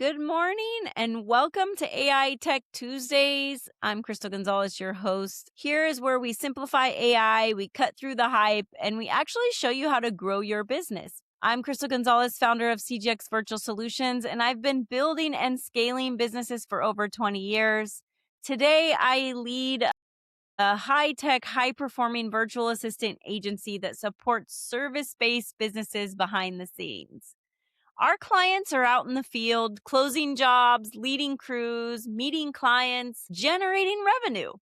Good morning and welcome to AI Tech Tuesdays. I'm Crystal Gonzalez, your host. Here is where we simplify AI, we cut through the hype, and we actually show you how to grow your business. I'm Crystal Gonzalez, founder of CGX Virtual Solutions, and I've been building and scaling businesses for over 20 years. Today, I lead a high-tech, high-performing virtual assistant agency that supports service-based businesses behind the scenes. Our clients are out in the field, closing jobs, leading crews, meeting clients, generating revenue.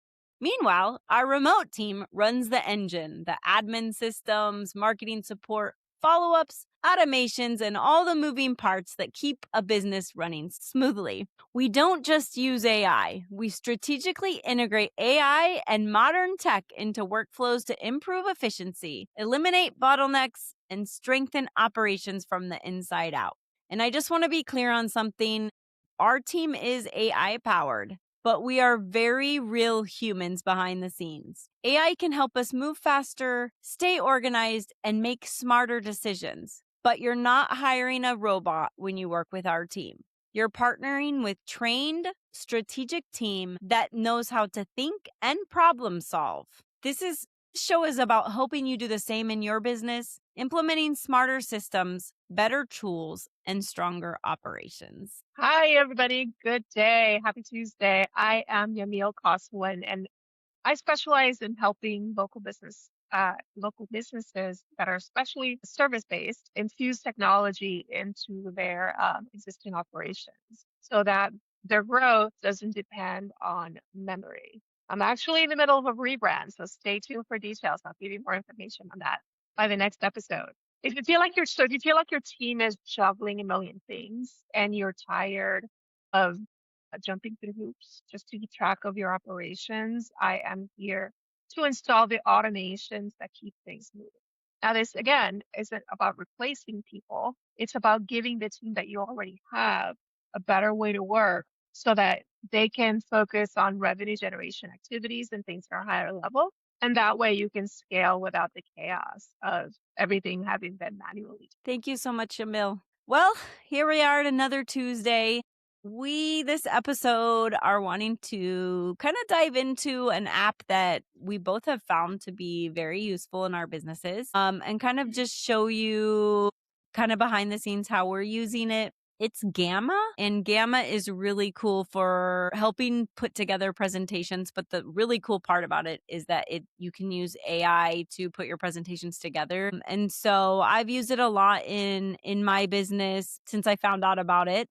Meanwhile, our remote team runs the engine, the admin systems, marketing support, follow-ups, automations, and all the moving parts that keep a business running smoothly. We don't just use AI. We strategically integrate AI and modern tech into workflows to improve efficiency, eliminate bottlenecks, and strengthen operations from the inside out. And I just want to be clear on something. Our team is AI powered, but we are very real humans behind the scenes. AI can help us move faster, stay organized, and make smarter decisions. But you're not hiring a robot when you work with our team. You're partnering with trained, strategic team that knows how to think and problem solve. This show is about helping you do the same in your business, implementing smarter systems, better tools, and stronger operations. Hi, everybody. Good day. Happy Tuesday. I am Yamille and I specialize in helping local businesses that are especially service-based infuse technology into their existing operations so that their growth doesn't depend on memory. I'm actually in the middle of a rebrand, so stay tuned for details. I'll give you more information on that by the next episode. If you feel like your team is juggling a million things and you're tired of jumping through hoops just to keep track of your operations, I am here to install the automations that keep things moving. Now, this again isn't about replacing people. It's about giving the team that you already have a better way to work so that they can focus on revenue generation activities and things that are higher level. And that way you can scale without the chaos of everything having been manually. Thank you so much, Yamille. Well, here we are at another Tuesday. This episode, are wanting to kind of dive into an app that we both have found to be very useful in our businesses, and kind of just show you kind of behind the scenes how we're using it. It's Gamma, and Gamma is really cool for helping put together presentations. But the really cool part about it is that you can use AI to put your presentations together. And so I've used it a lot in my business since I found out about it.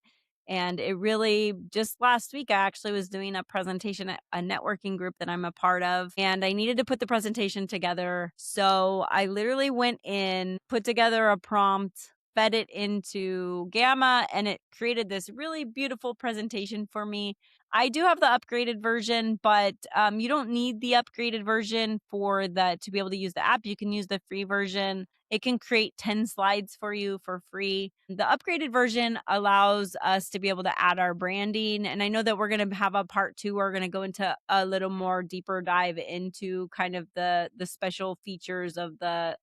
And it really, just last week, I actually was doing a presentation at a networking group that I'm a part of, and I needed to put the presentation together. So I literally went in, put together a prompt, fed it into Gamma, and it created this really beautiful presentation for me. I do have the upgraded version, but you don't need the upgraded version to be able to use the app. You can use the free version. It can create 10 slides for you for free. The upgraded version allows us to be able to add our branding. And I know that we're going to have a part 2. We're going to go into a little more deeper dive into kind of the special features of the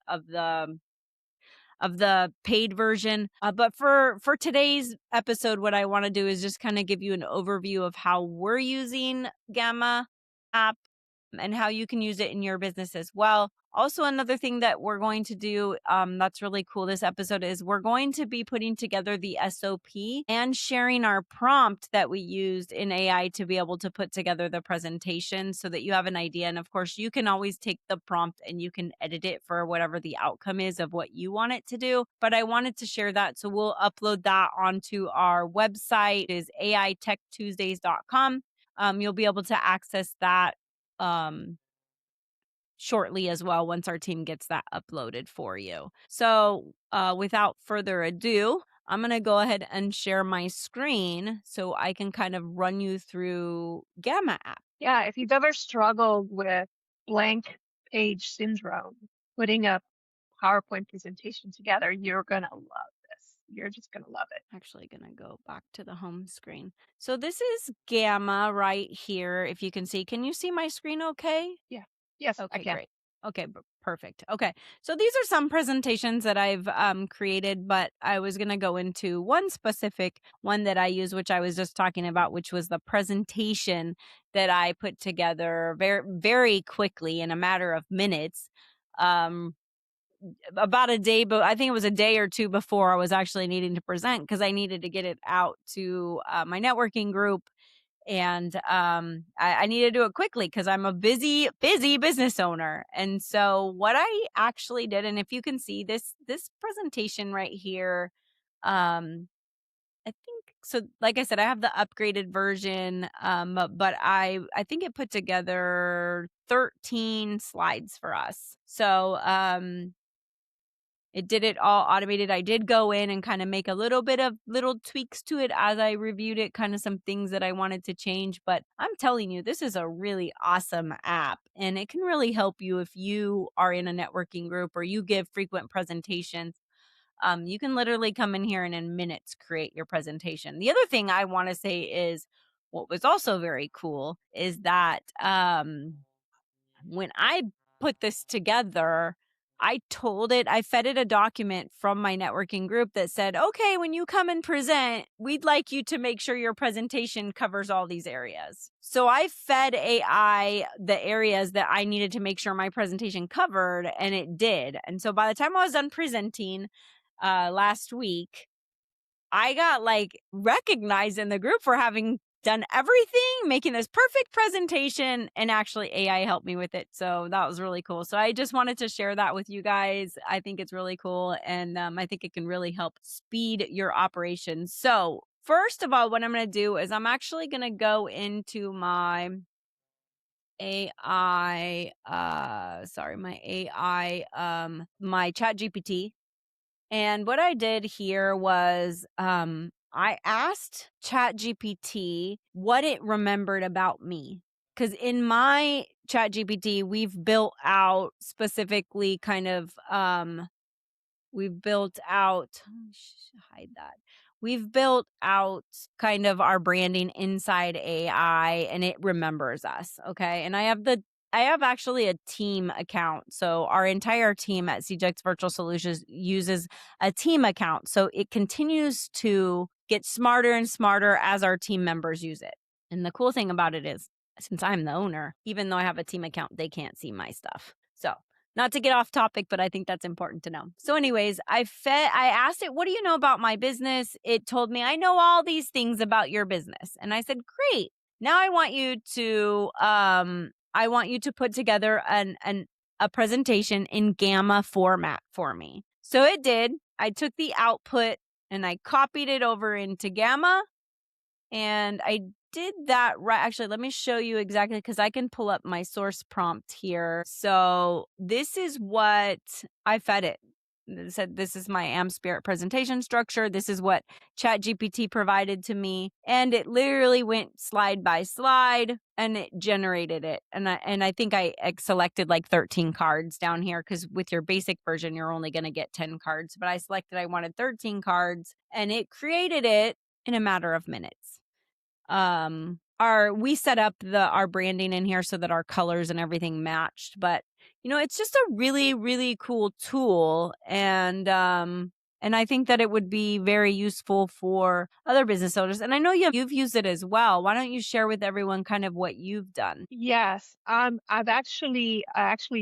paid version. But for today's episode, what I want to do is just kind of give you an overview of how we're using Gamma app and how you can use it in your business as well. Also, another thing that we're going to do that's really cool this episode is we're going to be putting together the SOP and sharing our prompt that we used in AI to be able to put together the presentation so that you have an idea. And of course, you can always take the prompt and you can edit it for whatever the outcome is of what you want it to do. But I wanted to share that. So we'll upload that onto our website. It is aitechtuesdays.com. You'll be able to access that shortly as well once our team gets that uploaded for you. So without further ado, I'm going to go ahead and share my screen so I can kind of run you through Gamma app. Yeah, if you've ever struggled with blank page syndrome, putting a PowerPoint presentation together, you're going to love this. You're just going to love it. Actually going to go back to the home screen. So this is Gamma right here. If you can see, can you see my screen okay? Yeah. Yes, Okay, I can. great. Okay, perfect. Okay. So these are some presentations that I've created, but I was going to go into one specific one that I use, which I was just talking about, which was the presentation that I put together very, very quickly in a matter of minutes. Um, about a day, but I think it was a day or two before I was actually needing to present because I needed to get it out to my networking group, and I need to do it quickly because I'm a busy business owner. And so what I actually did, and if you can see this presentation right here, um, I think so. Like I said, I have the upgraded version, but I think it put together 13 slides for us. So it did it all automated. I did go in and kind of make a little bit of little tweaks to it as I reviewed it, kind of some things that I wanted to change. But I'm telling you, this is a really awesome app and it can really help you if you are in a networking group or you give frequent presentations. You can literally come in here and in minutes create your presentation. The other thing I want to say is what was also very cool is that when I put this together, I fed it a document from my networking group that said, okay, when you come and present, we'd like you to make sure your presentation covers all these areas. So I fed AI the areas that I needed to make sure my presentation covered, and it did. And so by the time I was done presenting last week, I got like recognized in the group for having done everything, making this perfect presentation, and actually AI helped me with it. So that was really cool. So I just wanted to share that with you guys. I think it's really cool. And I think it can really help speed your operations. So, first of all, what I'm going to do is I'm actually going to go into my AI, my AI, my chat GPT, and what I did here was I asked ChatGPT what it remembered about me. Because in my ChatGPT, we've built out specifically kind of we've built out hide that. We've built out kind of our branding inside AI and it remembers us, okay? And I have actually a team account. So our entire team at CJX Virtual Solutions uses a team account. So it continues to get smarter and smarter as our team members use it. And the cool thing about it is since I'm the owner, even though I have a team account, they can't see my stuff. So not to get off topic, but I think that's important to know. So, anyways, I asked it, what do you know about my business? It told me, I know all these things about your business. And I said, great. Now I want you to put together a presentation in Gamma format for me. So it did. I took the output and I copied it over into Gamma, and I did that right. Actually, let me show you exactly because I can pull up my source prompt here. So this is what I fed it. It said, this is my Am Spirit presentation structure. This is what ChatGPT provided to me. And it literally went slide by slide and it generated it. And I think I selected like 13 cards down here because with your basic version, you're only going to get 10 cards. But I selected I wanted 13 cards and it created it in a matter of minutes. Our we set up our branding in here so that our colors and everything matched, but it's just a really cool tool, and I think that it would be very useful for other business owners. And I know you've used it as well. Why don't you share with everyone kind of what you've done? Yes, I actually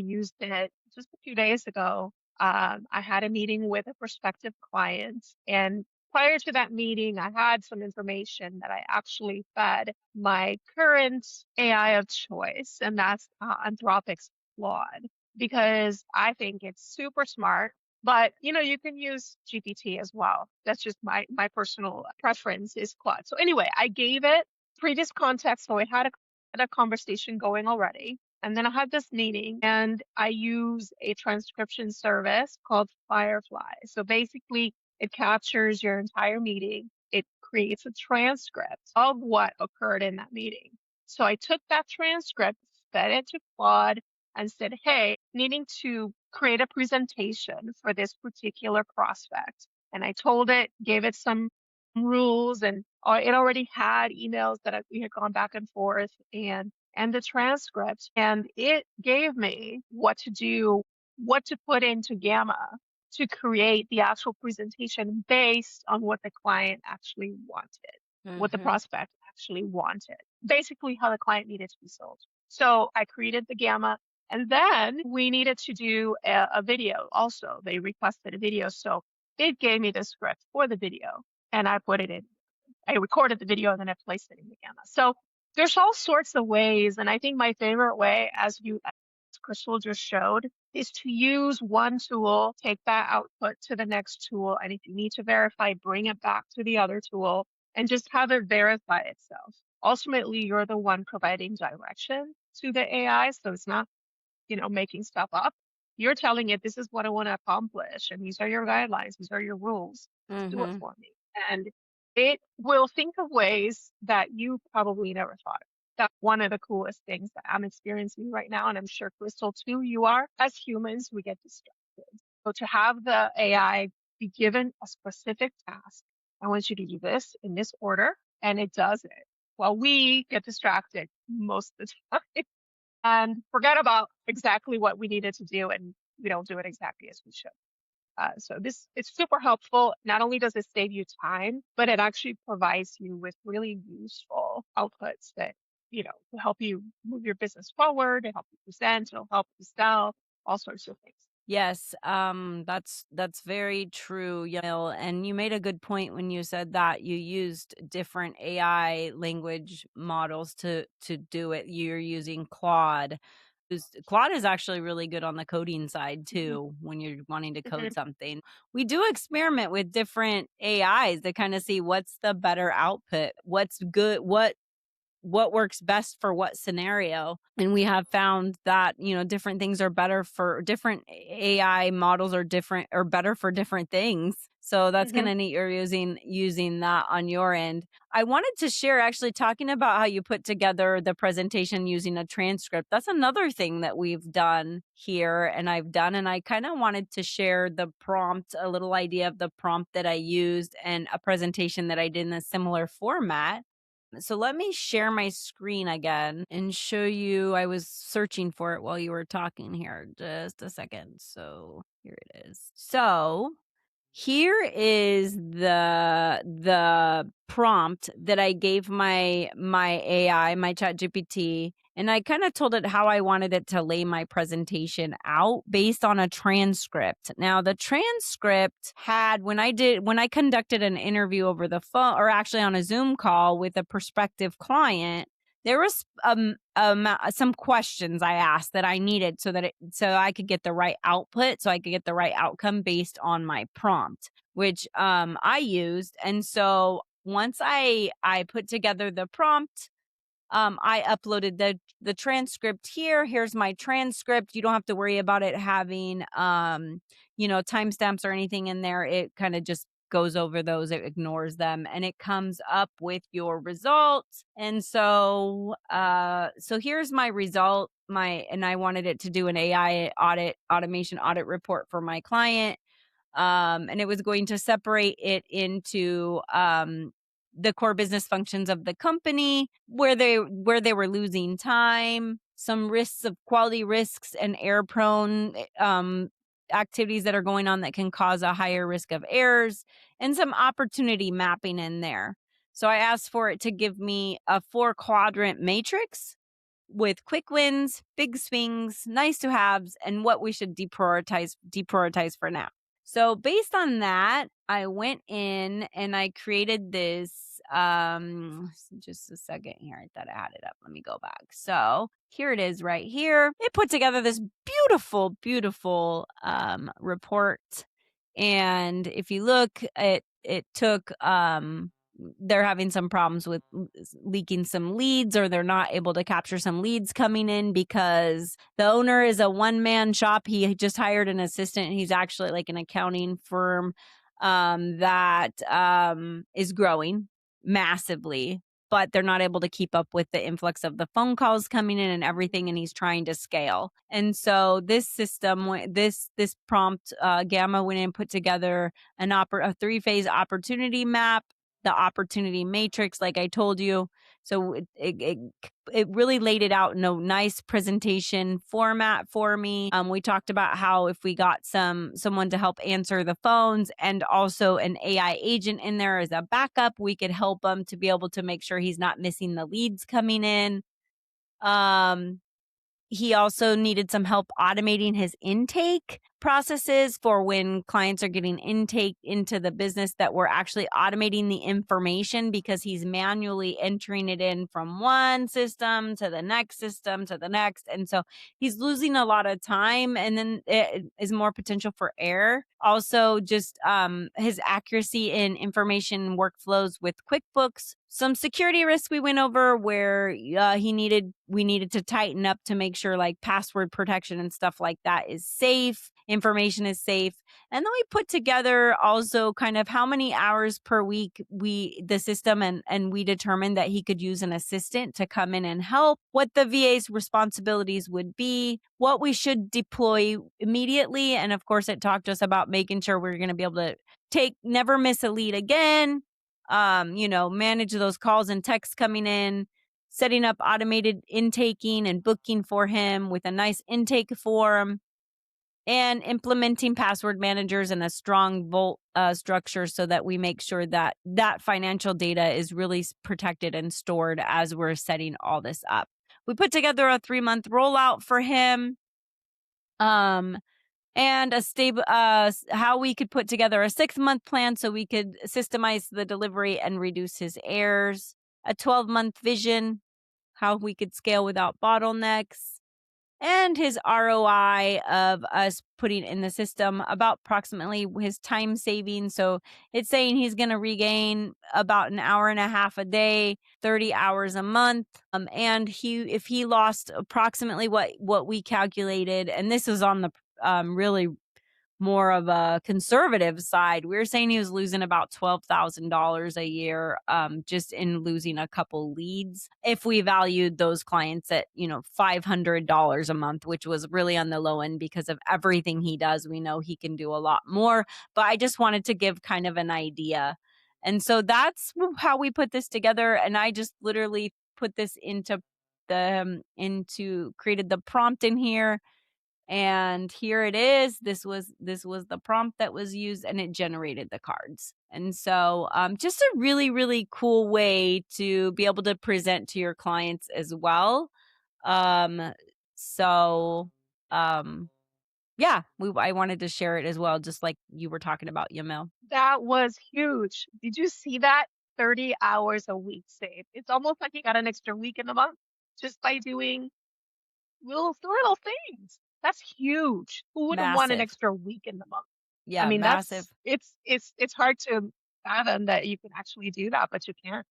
used it just a few days ago. I had a meeting with a prospective client, and prior to that meeting, I had some information that I actually fed my current AI of choice, and that's Anthropic's Claude, because I think it's super smart. But you can use GPT as well. That's just my personal preference is Claude. So anyway, I gave it previous context, so it had a conversation going already. And then I had this meeting and I use a transcription service called Firefly. So basically, it captures your entire meeting. It creates a transcript of what occurred in that meeting. So I took that transcript, fed it to Claude, and said, hey, needing to create a presentation for this particular prospect. And I told it, gave it some rules, and it already had emails that we had gone back and forth. And and the transcript, and it gave me what to do, what to put into Gamma to create the actual presentation based on what the client actually wanted, what the Mhm. prospect actually wanted, basically how the client needed to be sold. So I created the Gamma, and then we needed to do a video also. They requested a video. So it gave me the script for the video, and I put it in. I recorded the video and then I placed it in the Gamma. So there's all sorts of ways. And I think my favorite way, as Crystal just showed, is to use one tool, take that output to the next tool. And if you need to verify, bring it back to the other tool and just have it verify itself. Ultimately, you're the one providing direction to the AI. So it's not, making stuff up. You're telling it, this is what I want to accomplish. And these are your guidelines. These are your rules. Just do it Mhm. for me. And it will think of ways that you probably never thought of. That's one of the coolest things that I'm experiencing right now. And I'm sure Crystal too, you are. As humans, we get distracted. So to have the AI be given a specific task, I want you to do this in this order, and it does it. While we get distracted most of the time and forget about exactly what we needed to do, and we don't do it exactly as we should. So this it's super helpful. Not only does it save you time, but it actually provides you with really useful outputs that will help you move your business forward, it help you present, it'll help you sell, all sorts of things. Yes, that's very true, Yamil. And you made a good point when you said that you used different AI language models to do it. You're using Claude. Claude is actually really good on the coding side Mhm, too when you're wanting to code mhm, something. We do experiment with different AIs to kind of see what's the better output, what's good, what works best for what scenario. And we have found that, different things are better for different AI models are different or better for different things. So that's kind mhm, of neat you're using that on your end. I wanted to share actually talking about how you put together the presentation using a transcript. That's another thing that we've done here and I've done. And I kind of wanted to share the prompt, a little idea of the prompt that I used and a presentation that I did in a similar format. So let me share my screen again and show you. I was searching for it while you were talking here. Just a second. So here it is. So here is the prompt that I gave my AI, my Chat GPT, and I kind of told it how I wanted it to lay my presentation out based on a transcript. Now, the transcript had when I conducted an interview over the phone or actually on a Zoom call with a prospective client, there was some questions I asked that I needed so I could get the right output, so I could get the right outcome based on my prompt, which I used. And so once I put together the prompt, I uploaded the transcript here. Here's my transcript. You don't have to worry about it having timestamps or anything in there. It kind of just goes over those, it ignores them, and it comes up with your results. And so here's my result. And I wanted it to do an AI automation audit report for my client, and it was going to separate it into the core business functions of the company, where they were losing time, some risks of quality risks and error prone activities that are going on that can cause a higher risk of errors, and some opportunity mapping in there. So I asked for it to give me a 4 quadrant matrix with quick wins, big swings, nice to haves, and what we should deprioritize for now. So based on that, I went in and I created this just a second here. I thought I had it up. Let me go back. So here it is right here. It put together this beautiful report. And if you look, it took they're having some problems with leaking some leads, or they're not able to capture some leads coming in because the owner is a one-man shop. He just hired an assistant. He's actually like an accounting firm that is growing massively, but they're not able to keep up with the influx of the phone calls coming in and everything, and he's trying to scale. And so this system this prompt, Gamma went in and put together a 3-phase opportunity map the opportunity matrix, like I told you. So it really laid it out in a nice presentation format for me. We talked about how if we got someone to help answer the phones and also an AI agent in there as a backup, we could help him to be able to make sure he's not missing the leads coming in. Um, he also needed some help automating his intake processes for when clients are getting intake into the business, that we're actually automating the information because he's manually entering it in from one system to the next system to the next. And so he's losing a lot of time, and then it is more potential for error. Also, just his accuracy in information workflows with QuickBooks. Some security risks we went over where we needed to tighten up to make sure like password protection and stuff like that is safe, information is safe. And then we put together also kind of how many hours per week the system, and we determined that he could use an assistant to come in and help, what the VA's responsibilities would be, what we should deploy immediately. And of course, it talked to us about making sure we're going to be able to never miss a lead again, manage those calls and texts coming in, setting up automated intaking and booking for him with a nice intake form, and implementing password managers and a strong vault structure so that we make sure that that financial data is really protected and stored as we're setting all this up. We put together a 3-month rollout for him. And a stable how we could put together a 6-month plan so we could systemize the delivery and reduce his errors, a 12-month vision, how we could scale without bottlenecks, and his ROI of us putting in the system about approximately his time saving. So it's saying he's going to regain about an hour and a half a day, 30 hours a month. And if he lost approximately what we calculated, and this was on the really more of a conservative side, we were saying he was losing about $12,000 a year, just in losing a couple leads. If we valued those clients at, $500 a month, which was really on the low end because of everything he does, we know he can do a lot more. But I just wanted to give kind of an idea. And so that's how we put this together. And I just literally put this into created the prompt in here, and here it is. This was the prompt that was used, and it generated the cards. And so just a really, really cool way to be able to present to your clients as well. um so um yeah, I wanted to share it as well, just like you were talking about, Yamil. That was huge. Did you see that? 30 hours a week saved. It's almost like you got an extra week in the month just by doing little things. That's huge. Who wouldn't want an Massive. extra week in the month? I Yeah, mean, massive. it's hard to fathom that you can actually do that, but you can, you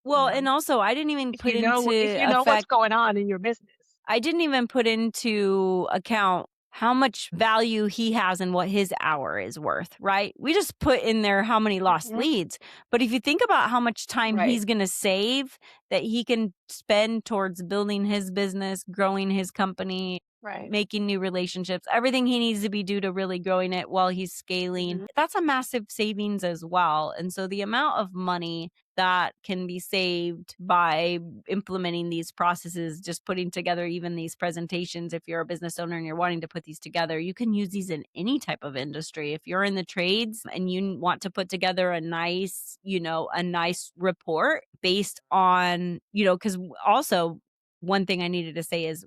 Well, know, and also I didn't even put if into you know what's effect going on in your business. I didn't even put into account how much value he has and what his hour is worth, right? We just put in there how many lost Mhm. leads. But if you think about how much time Right, he's going to save that he can spend towards building his business, growing his company, right. making new relationships, everything he needs to be do to really growing it while he's scaling, Mhm. that's a massive savings as well. And so the amount of money that can be saved by implementing these processes, just putting together even these presentations. If you're a business owner and you're wanting to put these together, you can use these in any type of industry. If you're in the trades and you want to put together a nice report based on, because also one thing I needed to say is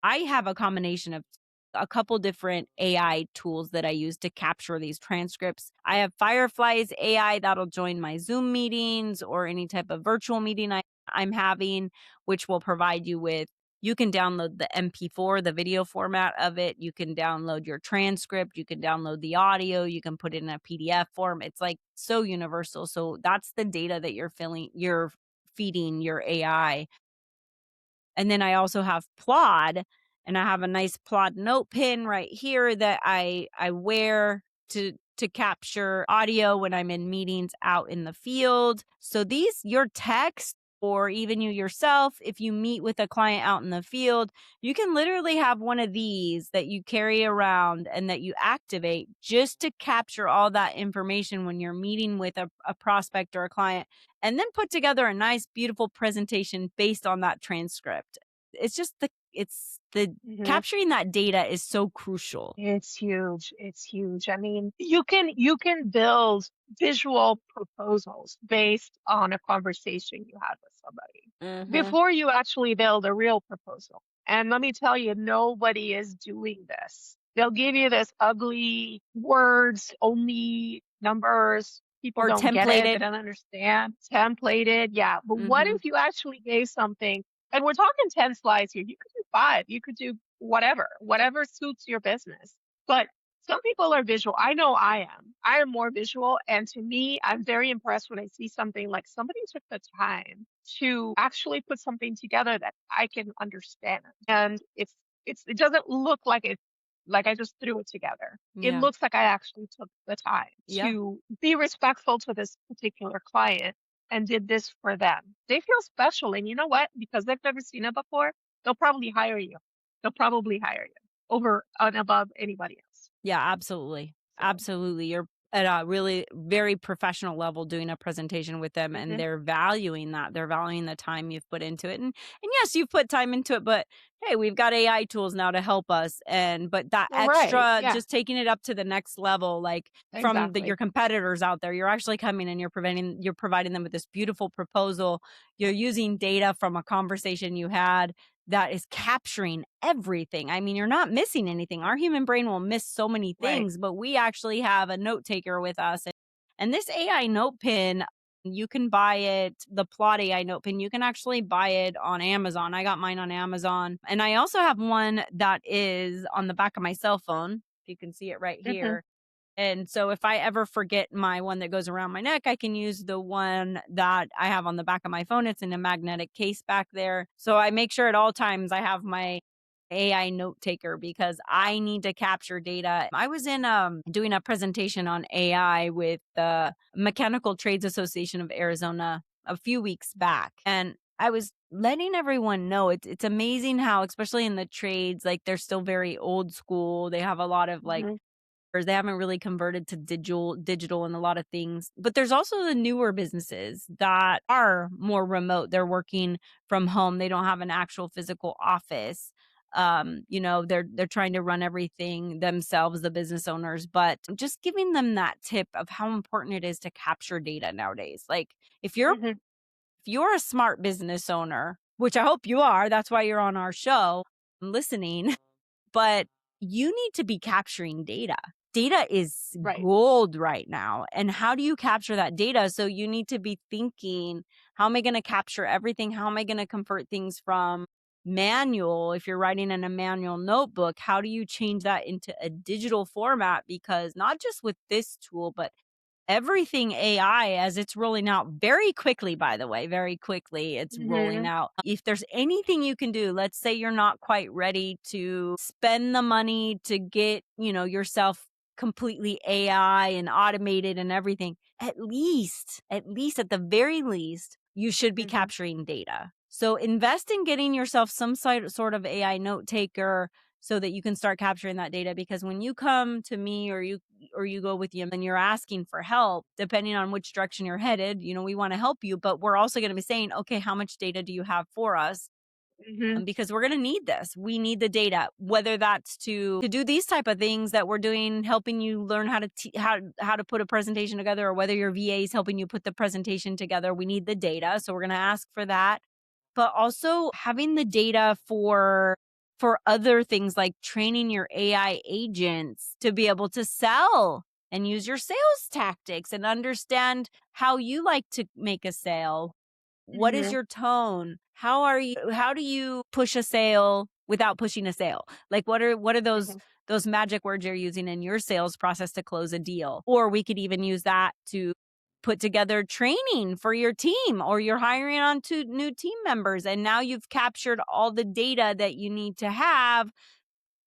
I have a combination of a couple different AI tools that I use to capture these transcripts. I have Firefly's AI that'll join my Zoom meetings or any type of virtual meeting I'm having, which will provide you with, you can download the MP4, the video format of it. You can download your transcript. You can download the audio. You can put it in a PDF form. It's like so universal. So that's the data that you're feeding your AI. And then I also have Plod, and I have a nice Plod note pin right here that I wear to capture audio when I'm in meetings out in the field. So your text or even you yourself, if you meet with a client out in the field, you can literally have one of these that you carry around and that you activate just to capture all that information when you're meeting with a prospect or a client, and then put together a nice, beautiful presentation based on that transcript. It's the Mhm. capturing that data is so crucial. It's huge. It's huge. I mean, you can build visual proposals based on a conversation you had with somebody Mhm. before you actually build a real proposal. And let me tell you, nobody is doing this. They'll give you this ugly words, only numbers. People Or don't get it. They templated. don't understand. Templated. Yeah. But what Mhm. if you actually gave something, and we're talking 10 slides here. You could do five. You could do whatever suits your business. But some people are visual. I know I am. I am more visual. And to me, I'm very impressed when I see something like somebody took the time to actually put something together that I can understand. And it doesn't look like I just threw it together. It Yeah. looks like I actually took the time Yeah. to be respectful to this particular client and did this for them. They feel special. And you know what? Because they've never seen it before, they'll probably hire you. They'll probably hire you over and above anybody else. Yeah, absolutely. So, Absolutely. You're at a really very professional level doing a presentation with them, and mhm. they're valuing that. They're valuing the time you've put into it. And yes, you've put time into it, but hey, we've got AI tools now to help us. And but that Well, right. extra, Yeah, just taking it up to the next level, like from your exactly. competitors out there, you're actually coming and you're providing them with this beautiful proposal. You're using data from a conversation you had that is capturing everything. I mean, you're not missing anything. Our human brain will miss so many Right. things, but we actually have a note taker with us. And this AI note pin, you can buy it, the Plot AI note pin, you can actually buy it on Amazon. I got mine on Amazon. And I also have one that is on the back of my cell phone. You can see it right Mhm. here, and so if I ever forget my one that goes around my neck, I can use the one that I have on the back of my phone. It's in a magnetic case back there. So I make sure at all times I have my AI note taker because I need to capture data. I was in doing a presentation on AI with the Mechanical Trades Association of Arizona a few weeks back, and I was letting everyone know it's amazing how, especially in the trades, like they're still very old school. They have a lot of like, Mhm. or they haven't really converted to digital in a lot of things. But there's also the newer businesses that are more remote. They're working from home. They don't have an actual physical office. They're trying to run everything themselves, the business owners, but just giving them that tip of how important it is to capture data nowadays. Like if you're Mhm. if you're a smart business owner, which I hope you are, that's why you're on our show listening, but you need to be capturing data. Data is Right. gold right now. And how do you capture that data? So you need to be thinking, how am I going to capture everything? How am I going to convert things from manual? If you're writing in a manual notebook, how do you change that into a digital format? Because not just with this tool, but everything AI as it's rolling out very quickly, by the way, very quickly, it's rolling Mhm. out. If there's anything you can do, let's say you're not quite ready to spend the money to get, yourself completely AI and automated and everything, at least at the very least, you should be Mhm. capturing data. So invest in getting yourself some sort of AI note taker so that you can start capturing that data, because when you come to me or you go with you and you're asking for help, depending on which direction you're headed, we want to help you, but we're also going to be saying, okay, how much data do you have for us? Mhm. Because we're going to need this. We need the data, whether that's to do these type of things that we're doing, helping you learn how to put a presentation together, or whether your VA is helping you put the presentation together. We need the data. So we're going to ask for that, but also having the data for other things like training your AI agents to be able to sell and use your sales tactics and understand how you like to make a sale. What is Mhm. your tone? How do you push a sale without pushing a sale? Like what are those Mhm. those magic words you're using in your sales process to close a deal? Or we could even use that to put together training for your team, or you're hiring on two new team members and now you've captured all the data that you need to have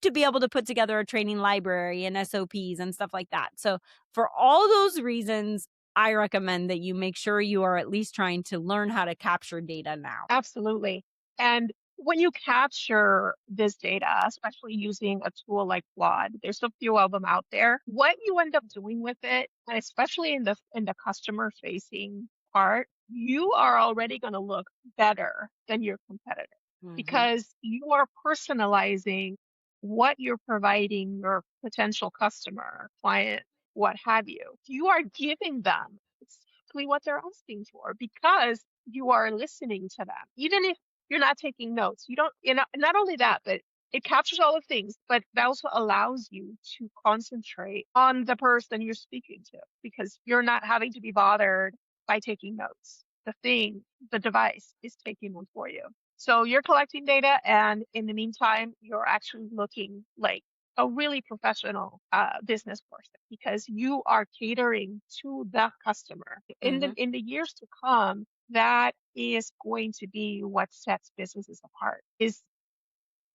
to be able to put together a training library and SOPs and stuff like that. So for all those reasons, I recommend that you make sure you are at least trying to learn how to capture data now. Absolutely. And when you capture this data, especially using a tool like Claude, there's a few of them out there. What you end up doing with it, and especially in the customer facing part, you are already going to look better than your competitor Mhm. because you are personalizing what you're providing your potential customer, client, what have you. You are giving them exactly what they're asking for because you are listening to them. Even if you're not taking notes, you don't, not only that, but it captures all of things, but it also allows you to concentrate on the person you're speaking to because you're not having to be bothered by taking notes. The device is taking them for you. So you're collecting data, and in the meantime, you're actually looking like a really professional business person because you are catering to the customer. Mhm. In the years to come, that is going to be what sets businesses apart is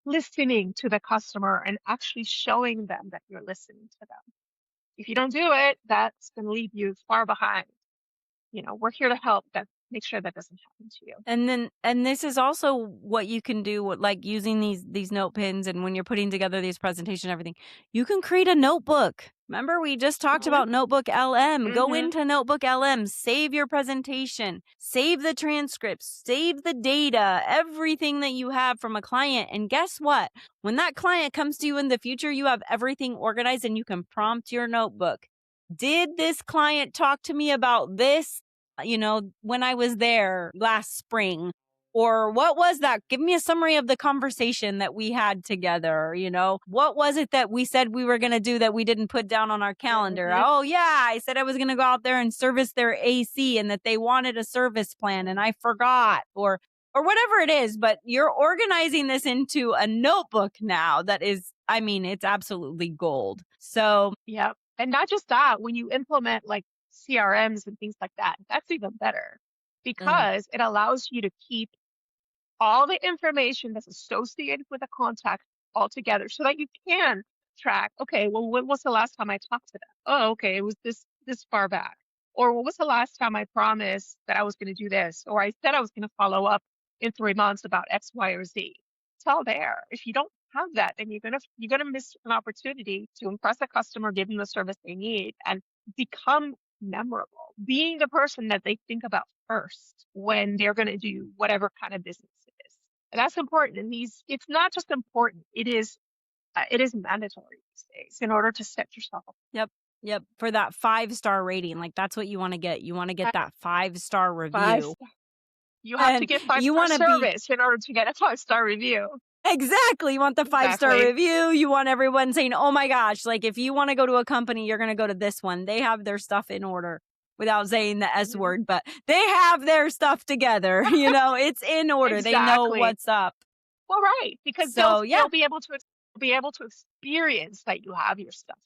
listening to the customer and actually showing them that you're listening to them. If you don't do it, that's going to leave you far behind. We're here to help that make sure that doesn't happen to you. And this is also what you can do with, like, using these note pins, and when you're putting together these presentation and everything, you can create a notebook. Remember, we just talked Hmm. about Notebook LM. Go Hmm. into Notebook LM, save your presentation, save the transcripts, save the data, everything that you have from a client. And guess what? When that client comes to you in the future, you have everything organized and you can prompt your notebook. Did this client talk to me about this, when I was there last spring? Or what was that? Give me a summary of the conversation that we had together. What was it that we said we were going to do that we didn't put down on our calendar? Hmm. Oh, yeah, I said I was going to go out there and service their AC and that they wanted a service plan and I forgot, or whatever it is. But you're organizing this into a notebook now that is, I mean, it's absolutely gold. So, Yep. And not just that, when you implement like CRMs and things like that, that's even better mhm, because it allows you to keep all the information that's associated with a contact all together so that you can track, okay, well, when was the last time I talked to them? Oh, okay, it was this far back. Or when was the last time I promised that I was going to do this? Or I said I was going to follow up in 3 months about X, Y, or Z. It's all there. If you don't have that, then you're gonna miss an opportunity to impress a customer, give them the service they need, and become memorable, being the person that they think about first when they're going to do whatever kind of business it is. And that's important. And it's not just important, it is mandatory these days in order to set yourself yep, yep. For that 5-star rating, like that's what you want to get. You want to get up. that 5-star Five, review. you have to And get five you star want to be service in order to get a 5-star review. exactly. You want the 5-star Exactly. review. You want everyone saying, oh my gosh, like if you want to go to a company, you're going to go to this one. They have their stuff in order without saying the S Mhm. word, but they have their stuff together. It's in order. They know Exactly. what's up. Well, right, because they'll So, yeah. they'll be able to experience that you have your stuff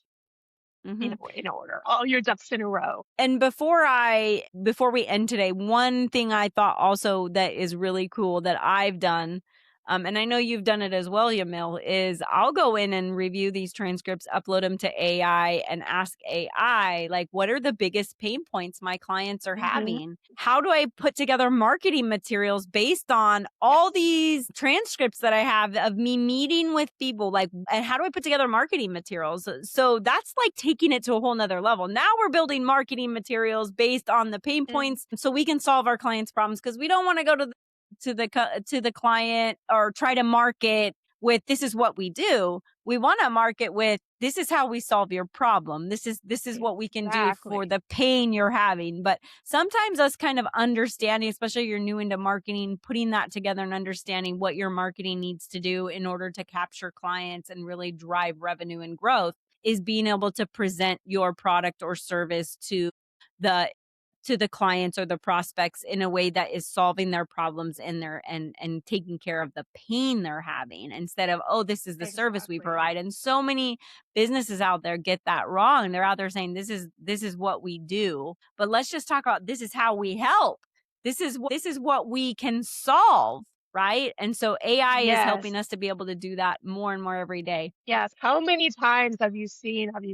Hmm. in order, all your ducks in a row. And before we end today, one thing I thought also that is really cool that I've done, and I know you've done it as well, Yamil, is I'll go in and review these transcripts, upload them to AI, and ask AI, like, what are the biggest pain points my clients are Hmm. having? How do I put together marketing materials based on all Yes. these transcripts that I have of me meeting with people? Like, and how do I put together marketing materials? So that's like taking it to a whole nother level. Now we're building marketing materials based on the pain Mm. points so we can solve our clients' problems, because we don't want to go to the client or try to market with this is what we do. We want to market with this is how we solve your problem. This is what we can do for Exactly. the pain you're having. But sometimes us kind of understanding, especially you're new into marketing, putting that together and understanding what your marketing needs to do in order to capture clients and really drive revenue and growth is being able to present your product or service the the clients or the prospects in a way that is solving their problems in their and taking care of the pain they're having, instead of, oh, this is the service we Exactly. provide. And so many businesses out there get that wrong. They're out there saying this is what we do, but let's just talk about this is how we help. This is what we can solve, right? And so AI is Yes. helping us to be able to do that more and more every day. Yes. How many times have you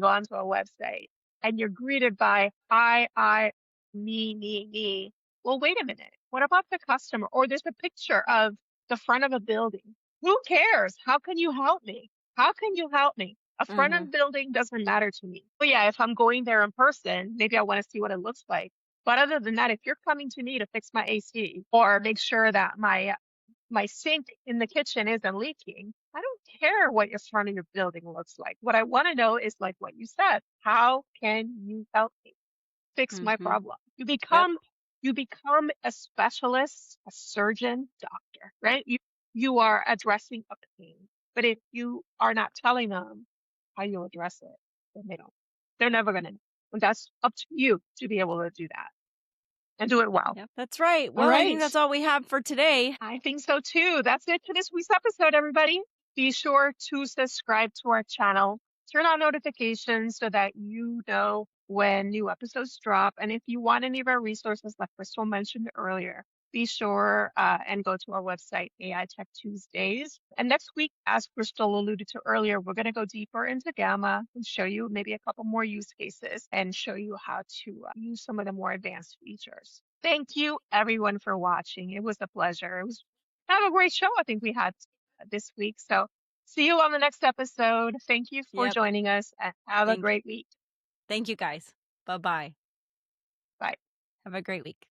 gone to a website and you're greeted by, hi, me. Well, wait a minute. What about the customer? Or there's a picture of the front of a building. Who cares? How can you help me? How can you help me? A front of Mhm. a building doesn't matter to me. But yeah, if I'm going there in person, maybe I want to see what it looks like. But other than that, if you're coming to me to fix my AC or make sure that my sink in the kitchen isn't leaking, I don't care what your front of your building looks like. What I want to know is like what you said. How can you help me fix my Mhm. problem? Yep. You become a specialist, a surgeon, doctor, right? You are addressing a pain. But if you are not telling them how you address it, then they don't. They're never gonna know. And that's up to you to be able to do that and do it well. Yep. That's right. All Well, I think right. that's all we have for today. I think so too. That's it for this week's episode, everybody. Be sure to subscribe to our channel, turn on notifications so that you know when new episodes drop. And if you want any of our resources, like Crystal mentioned earlier, be sure and go to our website, AI Tech Tuesdays. And next week, as Crystal alluded to earlier, we're going to go deeper into Gamma and show you maybe a couple more use cases and show you how to use some of the more advanced features. Thank you, everyone, for watching. It was a pleasure. It was kind of a great show I think we had this week. So see you on the next episode. Thank you for Yep. joining us and have a Thank great week. thank you guys. Bye-bye. Bye. Have a great week.